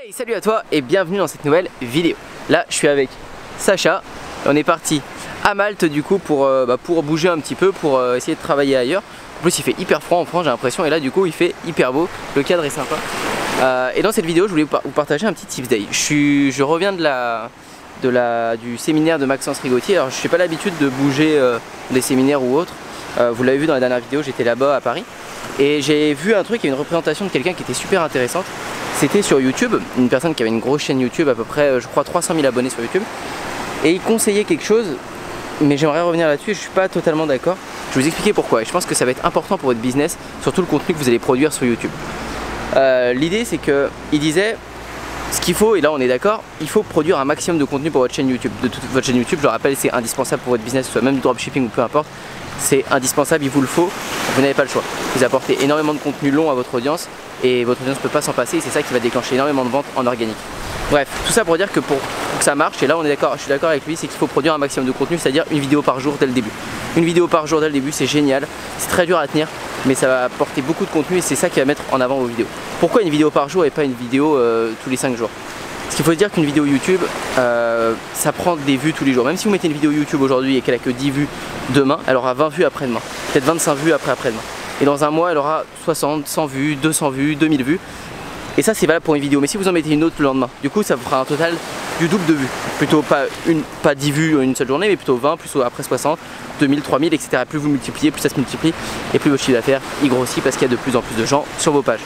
Hey, salut à toi et bienvenue dans cette nouvelle vidéo. Là je suis avec Sacha, on est parti à Malte du coup pour bouger un petit peu, pour essayer de travailler ailleurs. En plus il fait hyper froid en France j'ai l'impression, et là du coup il fait hyper beau, le cadre est sympa. Et dans cette vidéo je voulais vous partager un petit tips day. Je reviens du séminaire de Maxence Rigotier. Alors je n'ai pas l'habitude de bouger des séminaires ou autres. Vous l'avez vu dans la dernière vidéo, j'étais là-bas à Paris. Et j'ai vu un truc, il y a une représentation de quelqu'un qui était super intéressante. C'était sur YouTube, une personne qui avait une grosse chaîne YouTube, à peu près je crois 300 000 abonnés sur YouTube. Et il conseillait quelque chose, mais j'aimerais revenir là-dessus et je suis pas totalement d'accord. Je vais vous expliquer pourquoi, et je pense que ça va être important pour votre business, surtout le contenu que vous allez produire sur YouTube. L'idée c'est que il disait, ce qu'il faut, et là on est d'accord, il faut produire un maximum de contenu pour votre chaîne YouTube. De toute votre chaîne YouTube, je le rappelle, c'est indispensable pour votre business, soit même du dropshipping ou peu importe. C'est indispensable, il vous le faut, vous n'avez pas le choix. Vous apportez énormément de contenu long à votre audience et votre audience ne peut pas s'en passer, et c'est ça qui va déclencher énormément de ventes en organique. Bref, tout ça pour dire que pour que ça marche, et là on est d'accord, je suis d'accord avec lui, c'est qu'il faut produire un maximum de contenu, c'est-à-dire une vidéo par jour dès le début. Une vidéo par jour dès le début, c'est génial, c'est très dur à tenir, mais ça va apporter beaucoup de contenu et c'est ça qui va mettre en avant vos vidéos. Pourquoi une vidéo par jour et pas une vidéo tous les 5 jours? Parce qu'il faut se dire qu'une vidéo YouTube, ça prend des vues tous les jours. Même si vous mettez une vidéo YouTube aujourd'hui et qu'elle a que 10 vues demain, elle aura 20 vues après-demain. Peut-être 25 vues après-demain. Et dans un mois, elle aura 60, 100 vues, 200 vues, 2000 vues. Et ça, c'est valable pour une vidéo. Mais si vous en mettez une autre le lendemain, du coup, ça vous fera un total du double de vues. Plutôt pas 10 vues en une seule journée, mais plutôt 20, plus après 60, 2000, 3000, etc. Plus vous multipliez, plus ça se multiplie. Et plus votre chiffre d'affaires, il grossit parce qu'il y a de plus en plus de gens sur vos pages.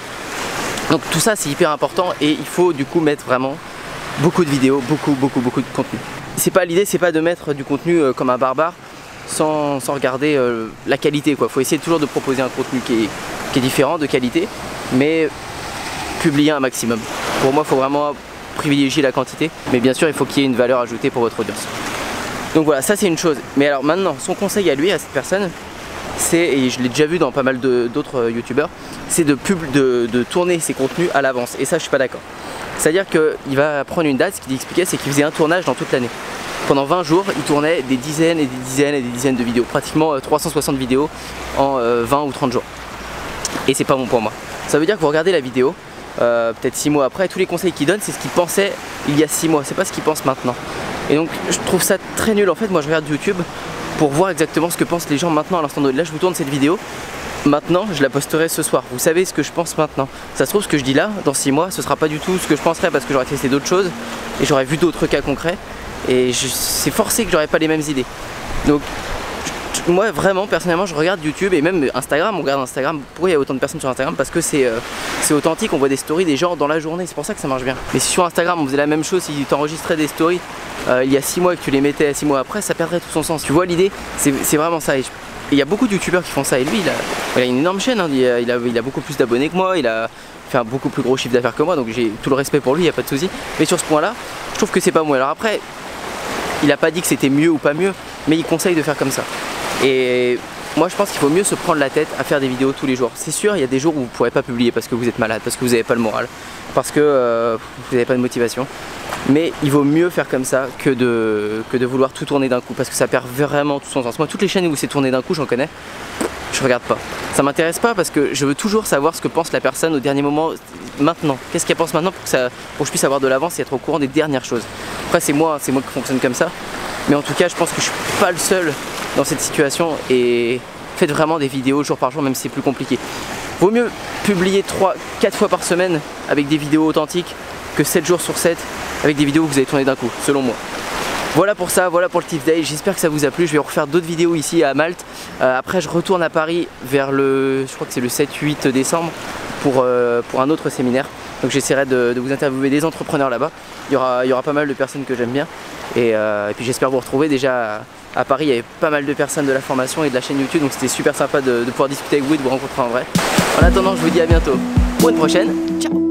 Donc tout ça, c'est hyper important et il faut du coup mettre vraiment beaucoup de vidéos, beaucoup de contenu. C'est pas l'idée, c'est pas de mettre du contenu comme un barbare sans regarder la qualité quoi. Faut essayer toujours de proposer un contenu qui est différent, de qualité, mais publier un maximum. Pour moi, il faut vraiment privilégier la quantité, mais bien sûr, il faut qu'il y ait une valeur ajoutée pour votre audience. Donc voilà, ça c'est une chose. Mais alors maintenant, son conseil à lui, à cette personne, c'est, et je l'ai déjà vu dans pas mal d'autres youtubeurs, c'est de tourner ses contenus à l'avance. Et ça, je suis pas d'accord. C'est-à-dire qu'il va prendre une date, ce qu'il expliquait, c'est qu'il faisait un tournage dans toute l'année. Pendant 20 jours, il tournait des dizaines et des dizaines et des dizaines de vidéos, pratiquement 360 vidéos en 20 ou 30 jours. Et c'est pas bon pour moi. Ça veut dire que vous regardez la vidéo, peut-être 6 mois après, tous les conseils qu'il donne, c'est ce qu'il pensait il y a 6 mois, c'est pas ce qu'il pense maintenant. Et donc je trouve ça très nul. En fait, moi je regarde YouTube pour voir exactement ce que pensent les gens maintenant à l'instant donné. Là, je vous tourne cette vidéo. Maintenant, je la posterai ce soir. Vous savez ce que je pense maintenant. Ça se trouve, ce que je dis là, dans 6 mois, ce sera pas du tout ce que je penserais parce que j'aurais testé d'autres choses et j'aurais vu d'autres cas concrets. Et c'est forcé que j'aurais pas les mêmes idées. Donc, moi, vraiment, personnellement, je regarde YouTube et même Instagram. On regarde Instagram. Pourquoi il y a autant de personnes sur Instagram? Parce que c'est authentique. On voit des stories des gens dans la journée. C'est pour ça que ça marche bien. Mais si sur Instagram, on faisait la même chose, si tu enregistrais des stories il y a 6 mois et que tu les mettais 6 mois après, ça perdrait tout son sens. Tu vois l'idée? C'est vraiment ça. Et il y a beaucoup de youtubeurs qui font ça et lui il a une énorme chaîne, hein. il a beaucoup plus d'abonnés que moi, il a fait un beaucoup plus gros chiffre d'affaires que moi, donc j'ai tout le respect pour lui, il n'y a pas de souci. Mais sur ce point là, je trouve que c'est pas moi. Alors après, il a pas dit que c'était mieux ou pas mieux, mais il conseille de faire comme ça. Et moi je pense qu'il faut mieux se prendre la tête à faire des vidéos tous les jours. C'est sûr, il y a des jours où vous ne pourrez pas publier parce que vous êtes malade, parce que vous n'avez pas le moral, parce que vous n'avez pas de motivation. Mais il vaut mieux faire comme ça que de vouloir tout tourner d'un coup, parce que ça perd vraiment tout son sens. Moi, toutes les chaînes où c'est tourné d'un coup, j'en connais, je regarde pas. Ça m'intéresse pas parce que je veux toujours savoir ce que pense la personne au dernier moment, maintenant. Qu'est-ce qu'elle pense maintenant pour que je puisse avoir de l'avance et être au courant des dernières choses. Après, c'est moi qui fonctionne comme ça. Mais en tout cas, je pense que je suis pas le seul dans cette situation et faites vraiment des vidéos jour par jour, même si c'est plus compliqué. Vaut mieux publier 3-4 fois par semaine avec des vidéos authentiques que 7 jours sur 7 avec des vidéos que vous avez tournées d'un coup, selon moi. Voilà pour ça, voilà pour le Tip Day, j'espère que ça vous a plu. Je vais refaire d'autres vidéos ici à Malte. Après je retourne à Paris vers je crois que c'est le 7-8 décembre pour un autre séminaire. Donc j'essaierai de vous interviewer des entrepreneurs là-bas. Il y aura pas mal de personnes que j'aime bien. Et puis j'espère vous retrouver. Déjà à Paris, il y avait pas mal de personnes de la formation et de la chaîne YouTube. Donc c'était super sympa de pouvoir discuter avec vous et de vous rencontrer en vrai. En attendant, je vous dis à bientôt pour une prochaine. Ciao!